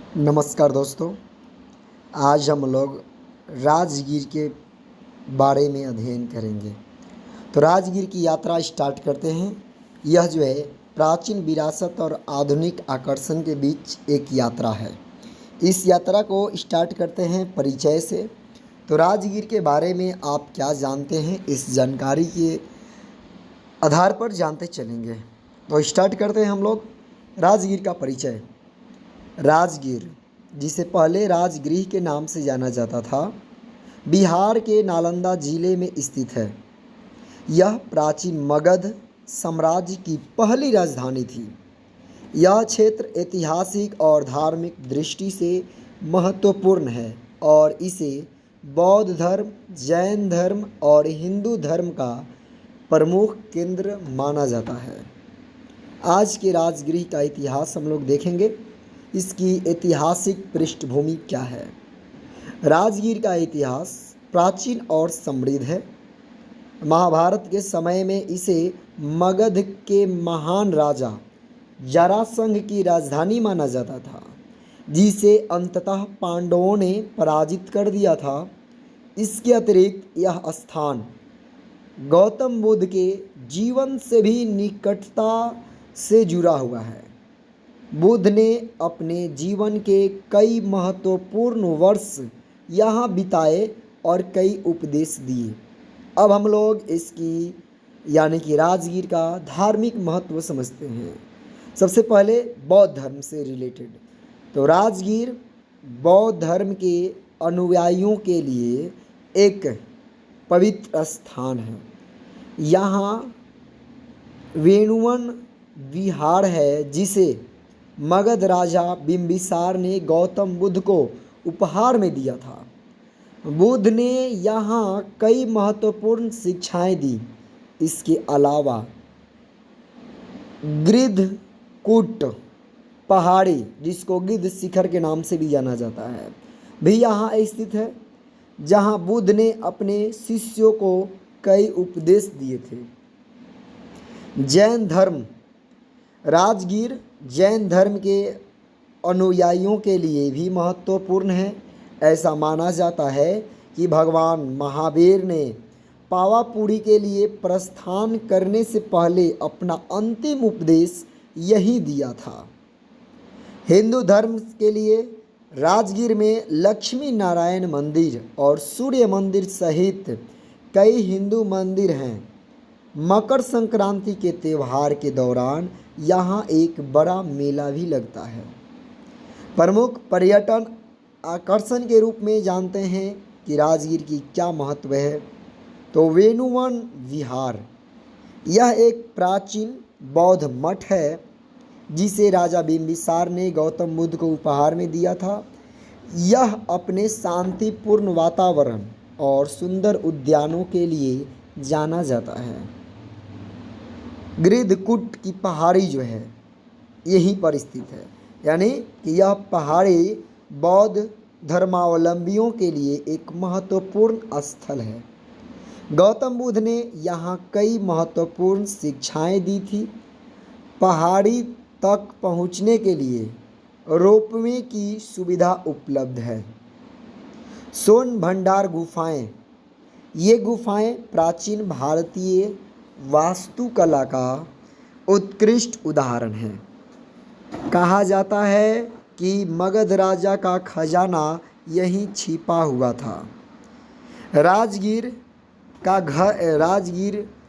नमस्कार दोस्तों। आज हम लोग राजगीर के बारे में अध्ययन करेंगे। तो राजगीर की यात्रा स्टार्ट करते हैं। यह जो है प्राचीन विरासत और आधुनिक आकर्षण के बीच एक यात्रा है। इस यात्रा को स्टार्ट करते हैं परिचय से। तो राजगीर के बारे में आप क्या जानते हैं, इस जानकारी के आधार पर जानते चलेंगे। तो स्टार्ट करते हैं हम लोग राजगीर का परिचय। राजगीर, जिसे पहले राजगृह के नाम से जाना जाता था, बिहार के नालंदा जिले में स्थित है। यह प्राचीन मगध साम्राज्य की पहली राजधानी थी। यह क्षेत्र ऐतिहासिक और धार्मिक दृष्टि से महत्वपूर्ण है और इसे बौद्ध धर्म, जैन धर्म और हिंदू धर्म का प्रमुख केंद्र माना जाता है। आज के राजगृह का इतिहास हम लोग देखेंगे। इसकी ऐतिहासिक पृष्ठभूमि क्या है। राजगीर का इतिहास प्राचीन और समृद्ध है। महाभारत के समय में इसे मगध के महान राजा जरासंध की राजधानी माना जाता था, जिसे अंततः पांडवों ने पराजित कर दिया था। इसके अतिरिक्त यह स्थान गौतम बुद्ध के जीवन से भी निकटता से जुड़ा हुआ है। बुद्ध ने अपने जीवन के कई महत्वपूर्ण वर्ष यहाँ बिताए और कई उपदेश दिए। अब हम लोग इसकी यानी कि राजगीर का धार्मिक महत्व समझते हैं। सबसे पहले बौद्ध धर्म से रिलेटेड। तो राजगीर बौद्ध धर्म के अनुयायियों के लिए एक पवित्र स्थान है। यहाँ वेणुवन विहार है, जिसे मगध राजा बिंबिसार ने गौतम बुद्ध को उपहार में दिया था। बुद्ध ने यहाँ कई महत्वपूर्ण शिक्षाएं दी। इसके अलावा गिद्धकूट पहाड़ी, जिसको गिद्ध शिखर के नाम से भी जाना जाता है, भी यहाँ स्थित है, जहाँ बुद्ध ने अपने शिष्यों को कई उपदेश दिए थे। जैन धर्म। राजगीर जैन धर्म के अनुयायियों के लिए भी महत्वपूर्ण है। ऐसा माना जाता है कि भगवान महावीर ने पावापुरी के लिए प्रस्थान करने से पहले अपना अंतिम उपदेश यही दिया था। हिंदू धर्म के लिए राजगीर में लक्ष्मी नारायण मंदिर और सूर्य मंदिर सहित कई हिंदू मंदिर हैं। मकर संक्रांति के त्यौहार के दौरान यहाँ एक बड़ा मेला भी लगता है। प्रमुख पर्यटन आकर्षण के रूप में जानते हैं कि राजगीर की क्या महत्व है। तो वेणुवन विहार, यह एक प्राचीन बौद्ध मठ है, जिसे राजा बिंबिसार ने गौतम बुद्ध को उपहार में दिया था। यह अपने शांतिपूर्ण वातावरण और सुंदर उद्यानों के लिए जाना जाता है। गिद्धकूट की पहाड़ी जो है यहीं पर स्थित है, यानी कि यह पहाड़ी बौद्ध धर्मावलंबियों के लिए एक महत्वपूर्ण स्थल है। गौतम बुद्ध ने यहाँ कई महत्वपूर्ण शिक्षाएं दी थी। पहाड़ी तक पहुँचने के लिए रोपवे की सुविधा उपलब्ध है। सोन भंडार गुफाएं, ये गुफाएं प्राचीन भारतीय वास्तुकला का उत्कृष्ट उदाहरण है। कहा जाता है कि मगध राजा का खजाना यहीं छिपा हुआ था। राजगीर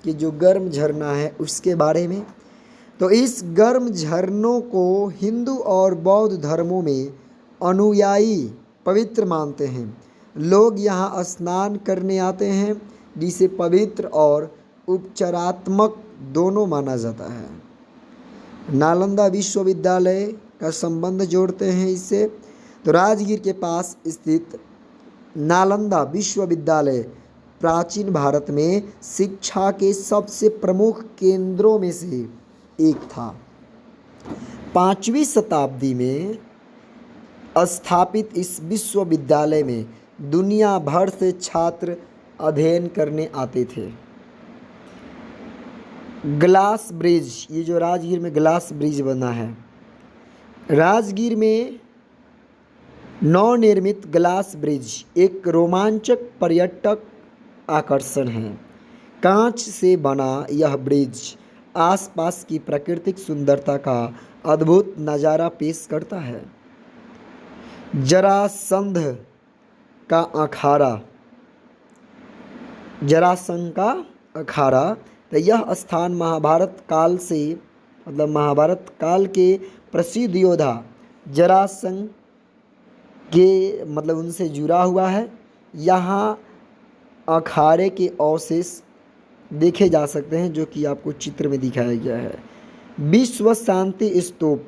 के जो गर्म झरना है उसके बारे में। तो इस गर्म झरनों को हिंदू और बौद्ध धर्मों में अनुयायी पवित्र मानते हैं। लोग यहाँ स्नान करने आते हैं, जिसे पवित्र और उपचारात्मक दोनों माना जाता है। नालंदा विश्वविद्यालय का संबंध जोड़ते हैं इससे। तो राजगीर के पास स्थित नालंदा विश्वविद्यालय प्राचीन भारत में शिक्षा के सबसे प्रमुख केंद्रों में से एक था। 5वीं शताब्दी में स्थापित इस विश्वविद्यालय में दुनिया भर से छात्र अध्ययन करने आते थे। ग्लास ब्रिज, ये जो राजगीर में ग्लास ब्रिज बना है। राजगीर में नवनिर्मित ग्लास ब्रिज एक रोमांचक पर्यटक आकर्षण है। कांच से बना यह ब्रिज आसपास की प्राकृतिक सुंदरता का अद्भुत नज़ारा पेश करता है। जरासंध का अखाड़ा जरासंध का अखाड़ा, तो यह स्थान महाभारत काल से महाभारत काल के प्रसिद्ध योद्धा जरासंध के उनसे जुड़ा हुआ है। यहाँ अखाड़े के अवशेष देखे जा सकते हैं जो कि आपको चित्र में दिखाया गया है। विश्व शांति स्तूप,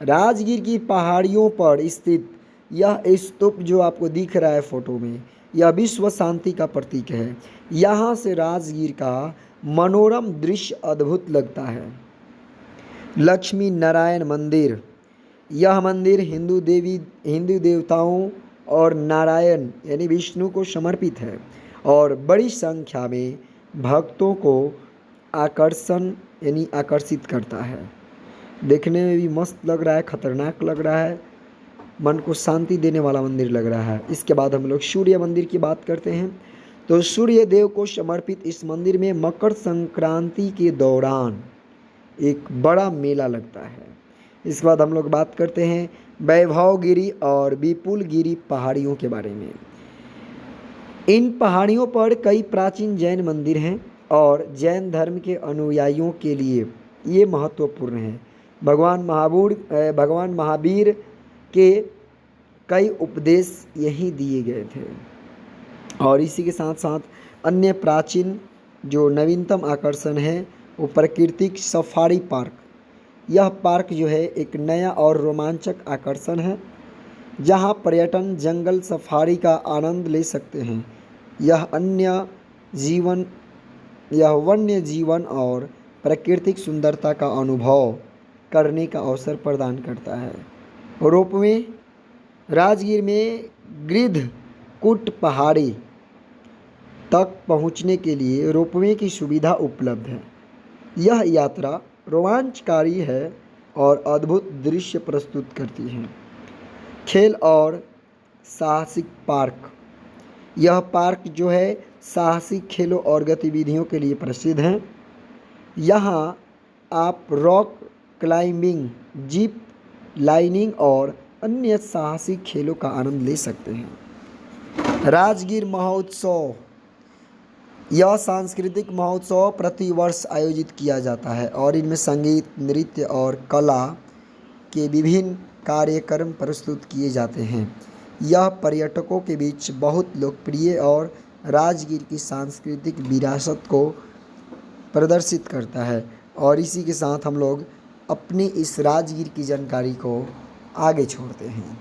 राजगीर की पहाड़ियों पर स्थित यह स्तूप जो आपको दिख रहा है फोटो में, यह विश्व शांति का प्रतीक है। यहाँ से राजगीर का मनोरम दृश्य अद्भुत लगता है। लक्ष्मी नारायण मंदिर, यह मंदिर हिंदू देवताओं और नारायण यानी विष्णु को समर्पित है और बड़ी संख्या में भक्तों को आकर्षित करता है। देखने में भी मस्त लग रहा है, खतरनाक लग रहा है, मन को शांति देने वाला मंदिर लग रहा है। इसके बाद हम लोग सूर्य मंदिर की बात करते हैं। तो सूर्य देव को समर्पित इस मंदिर में मकर संक्रांति के दौरान एक बड़ा मेला लगता है। इसके बाद हम लोग बात करते हैं वैभवगिरी और विपुलगिरी पहाड़ियों के बारे में। इन पहाड़ियों पर कई प्राचीन जैन मंदिर हैं और जैन धर्म के अनुयायियों के लिए ये महत्वपूर्ण है। भगवान महावीर के कई उपदेश यहीं दिए गए थे। और इसी के साथ साथ अन्य प्राचीन जो नवीनतम आकर्षण है वो प्राकृतिक सफारी पार्क। यह पार्क जो है एक नया और रोमांचक आकर्षण है जहां पर्यटन जंगल सफारी का आनंद ले सकते हैं। यह वन्य जीवन और प्राकृतिक सुंदरता का अनुभव करने का अवसर प्रदान करता है। रोपवे, राजगीर में गिद्धकूट पहाड़ी तक पहुंचने के लिए रोपवे की सुविधा उपलब्ध है। यह यात्रा रोमांचकारी है और अद्भुत दृश्य प्रस्तुत करती है। खेल और साहसिक पार्क, यह पार्क जो है साहसिक खेलों और गतिविधियों के लिए प्रसिद्ध है। यहाँ आप रॉक क्लाइंबिंग, जिप लाइनिंग और अन्य साहसिक खेलों का आनंद ले सकते हैं। राजगीर महोत्सव, यह सांस्कृतिक महोत्सव प्रतिवर्ष आयोजित किया जाता है और इनमें संगीत, नृत्य और कला के विभिन्न कार्यक्रम प्रस्तुत किए जाते हैं। यह पर्यटकों के बीच बहुत लोकप्रिय और राजगीर की सांस्कृतिक विरासत को प्रदर्शित करता है। और इसी के साथ हम लोग अपनी इस राजगीर की जानकारी को आगे छोड़ते हैं।